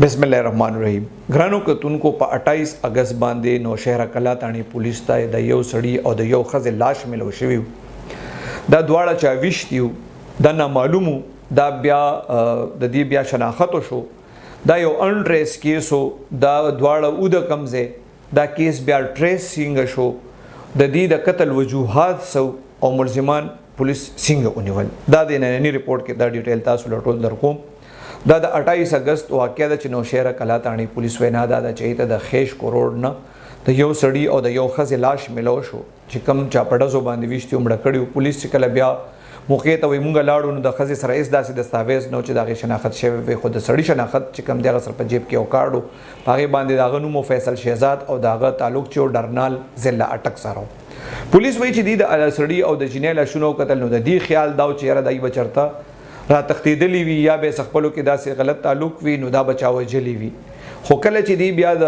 बिस्मिल्लाह रहमान रहीम। घरानो कतुनको په 28 اگست باندې نوشهره کلا تانی پولیس ته د یو سړی او د یو ښځې لاش ملو شوی دا دواړه چا ویشتیو دا نامعلومو دا بیا د دې بیا شناخت شو دا یو انټریس کیسو دا دواړه او د کمزه دا کیس بیا ټریسینګ شو د دې د قتل وجوهات سو او ملزمان پولیس څنګه ونیول دا د نننی ریپورت کې دا ډیټیل تاسو لټول درکوم دا د 28 اگست واقعه د نوشهره کلا تانی پولیس وینا دا چې ته د خیش کروڑ نه د یو سړی او د یو ښځې لاش ملو شو چې کم چا پډزو باندې ویشتي مړه کړیو پولیس چې کله بیا موقع ته وي مونږ لاړو نو د ښځې سره هېڅ داسې دستاویز نو چې د هغې شناخت شوی وي خو د سړي شناخت چې کوم دی هغه سره په جیب کې یو کارډ و په هغې باندې د هغه نوم فیصل شهزاد او د هغه تعلق چې و ډرنال ضلع اټک سره پولیس وایي چې د سړي او د جینۍ لاشونه وکتل نو د دې خیال دا و چې یاره دی به چېرته را تختیدلی وي یا به خپلو کې داسې غلط تعلق وي نو دا بچاو جلی وي خو کله چې دی بیا د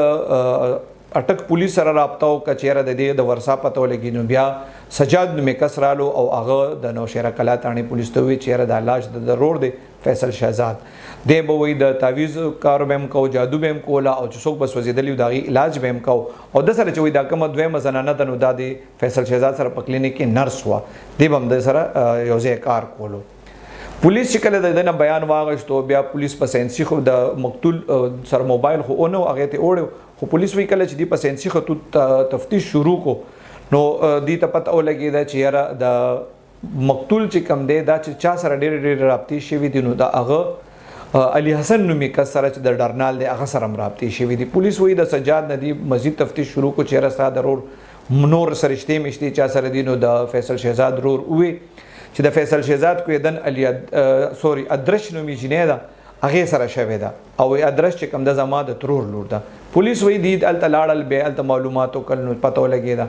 اټک پولیس سره رابطه وکړه چېرې د دې د ورسا پته ولګي نو بیا سجاد نومې کس رالو او هغه د نوشهره کلا تاڼې پولیس ته وویل چېرې دا لاش د ضرور دی فیصل شهزاد دی به وایي د تعویض کار به هم کوو جادو به هم کوله او چې څوک به سوځېدلي وو د هغې علاج به هم کوو او د سره چې وایي دا کومه دویمه زنانه ده نو دا د فیصل شهزاد سره په کلینیک کې نرس وه دی به هم د سره یو ځای کار کولو پولیس چې کله د دې نه بیان واغشتو بیا پولیس په ساينسي خو د مقتول سره موبایل خو اونو هغه ته وړو خو پولیس وی کله چې دی په ساينسي خطوط تفتیش شروع کو نو دی ته پته ولګی دا چې یاره د مقتول چې کم دی دا چې چا سره ډېر رابطې شوي دي نو دا هغه علي حسن نومې کس سره چې د ډرنال دی هغه سره هم رابطې شوي دي پولیس وی د سجاد نه دی مزید تفتیش شروع کو چې یاره ستا ضرور نور سرشتې مشتې چا سره دی نو د فیصل شهزاد رور وی چې د فیصل شهزاد کویدن علي ادرش نومي جینۍ ده هغې سره شوې ده او ادرش چې کوم ده زما د ترور لور ده پولیس وایي دي هلته لاړل بیا هلته معلومات وکړل نو پته ولګېده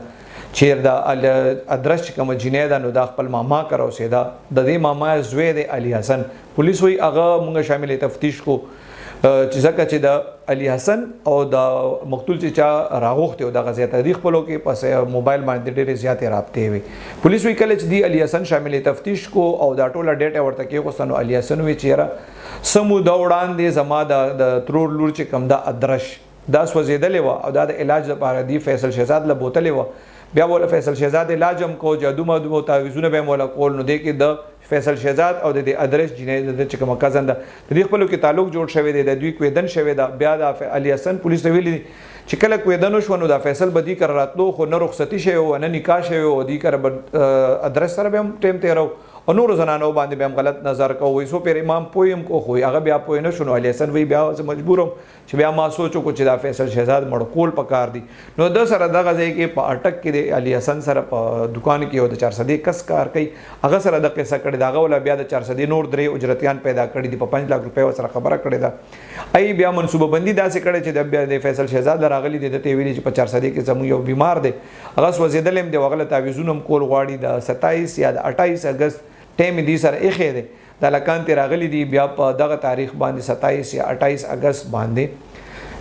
چې د ادرش چې کومه جینۍ ده نو دا خپل ماما کره اوسېده د دې ماما زوی دی علي حسن پولیس وایي هغه مونږ شامل تفتیش کو چې ځکه چې د علي حسن او د مقتول چې چا راغوښتې او دغه زیاته دي خپلو کې پس موبایل باندې ډېرې زیاتې رابطې وي پولیس وایي کله چې دی علي حسن شامل تفتیش کو او دا ټوله ډیټا ورته کېغوسته نو علي حسن وایي چې یاره څه موده وړاندې زما د ترور لور چې کوم دا ادرش دا سوځېدلې وه او دا د علاج لپاره دی فیصل شهزاد له بوتلې وه بیا وله فیصل شهزاد علاج هم کو جادو مادو او تعویضونه به یې وله کول نو دی کې د فیصل شهزاد او د ادرس جینۍ د چې کومه کزن ده د دې خپلو کې تعلق جوړ شوی دی د دوی کویدن شوی ده بیا د علي حسن پولیس ته ویلي چې کله کویدن وشوه نو د فیصل به دې کره راتلو خو نه رخصتي شوی و نه نکاح شوی و دې کره به ادرس سره به هم ټیم تېرو او نورو زنانو باندې به هم غلط نظر کو وایي څو پېر امام پوه یم کو خو هغه بیا پوه نه شو نو علي حسن وایي بیا زه مجبور یم چې بیا ما سوچ وکړو چې دا فیصل شهزاد مړ کول پکار دي نو د سره دغه ځای کې په اټک کې د علي حسن سره په دکان کې یو د 400 کس کار کوي هغه سره د قصه کړې د هغه ولا بیا د 400 نور درې اجرتیان پیدا کړي دي په 5 لک روپۍ سره خبره کړې ده ای بیا منصوبه بندي داسې کړې چې د بیا د فیصل شهزاد راغلي دي د ته ویلي چې په 400 کې زموږ یو بیمار دی هغه سوځېدلی هم دی هغه له تعویضونه هم کول غواړي د 27 یا د 28 اگست ټیم دی سره ایښی دی د هلکان ترې راغلي دي بیا په دغه تاریخ باندې 27 یا 28 اگست باندې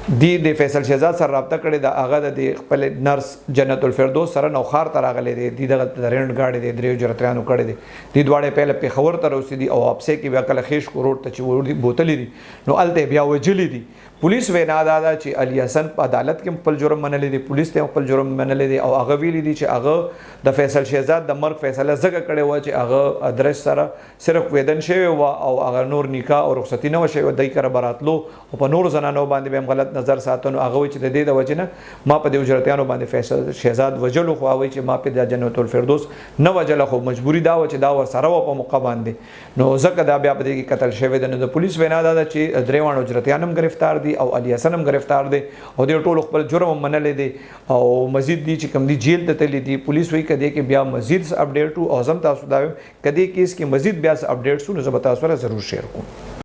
دی د فیصل شهزاد سره رابطه کړې ده هغه د خپل نرس جنت الفردوس سره نوخار ته راغلی دی دی دغه د رینډ ګاډي دی درې اجرتیانو کړی دی دی دواړه پهله پېښور ته راوستي دي او واپسۍ کې بیا کله خیش کروړ ته چې بوتلې دي نو هلته بیا وجلي دي پولیس وینا دا ده چې علي حسن په عدالت کې خپل جرم منلی دی پولیس ته خپل جرم منلی دی او هغه ویلي دي چې هغه د فیصل شهزاد د مرګ فیصله ځکه کړې وه چې هغه ادرس سره صرف ویدن شوی وه او هغه نور نکاح او رخصتي نه وه شوې دی کره به راتلو او په نورو زنانو باندې به هم غلط نظر ساته نو هغه وایي چې د دې د وجې نه ما په دې اجرتیانو باندې فیصل شهزاد وجلو خو هغه وایي چې ما په د جنت الفردوس نه وجله خو مجبوري دا وه چې دا ورسره وه په موقع باندې نو ځکه دا بیا په دې کې قتل شوی دی نو د پولیس وینا دا ده چې درې واړه اجرتیان هم ګرفتار دي او علي حسن هم گرفتار دی او د ټولو خپل جرم منلی دی او مزید دی چې کوم دی جیل ته تللی دی پولیس وایي که دې کې بیا مزید اپډیټ او زم تاسو دا وایم که دې کیس کې مزید بیا اپډیټ سو نو زه به تاسو سره ضرور شیر کوم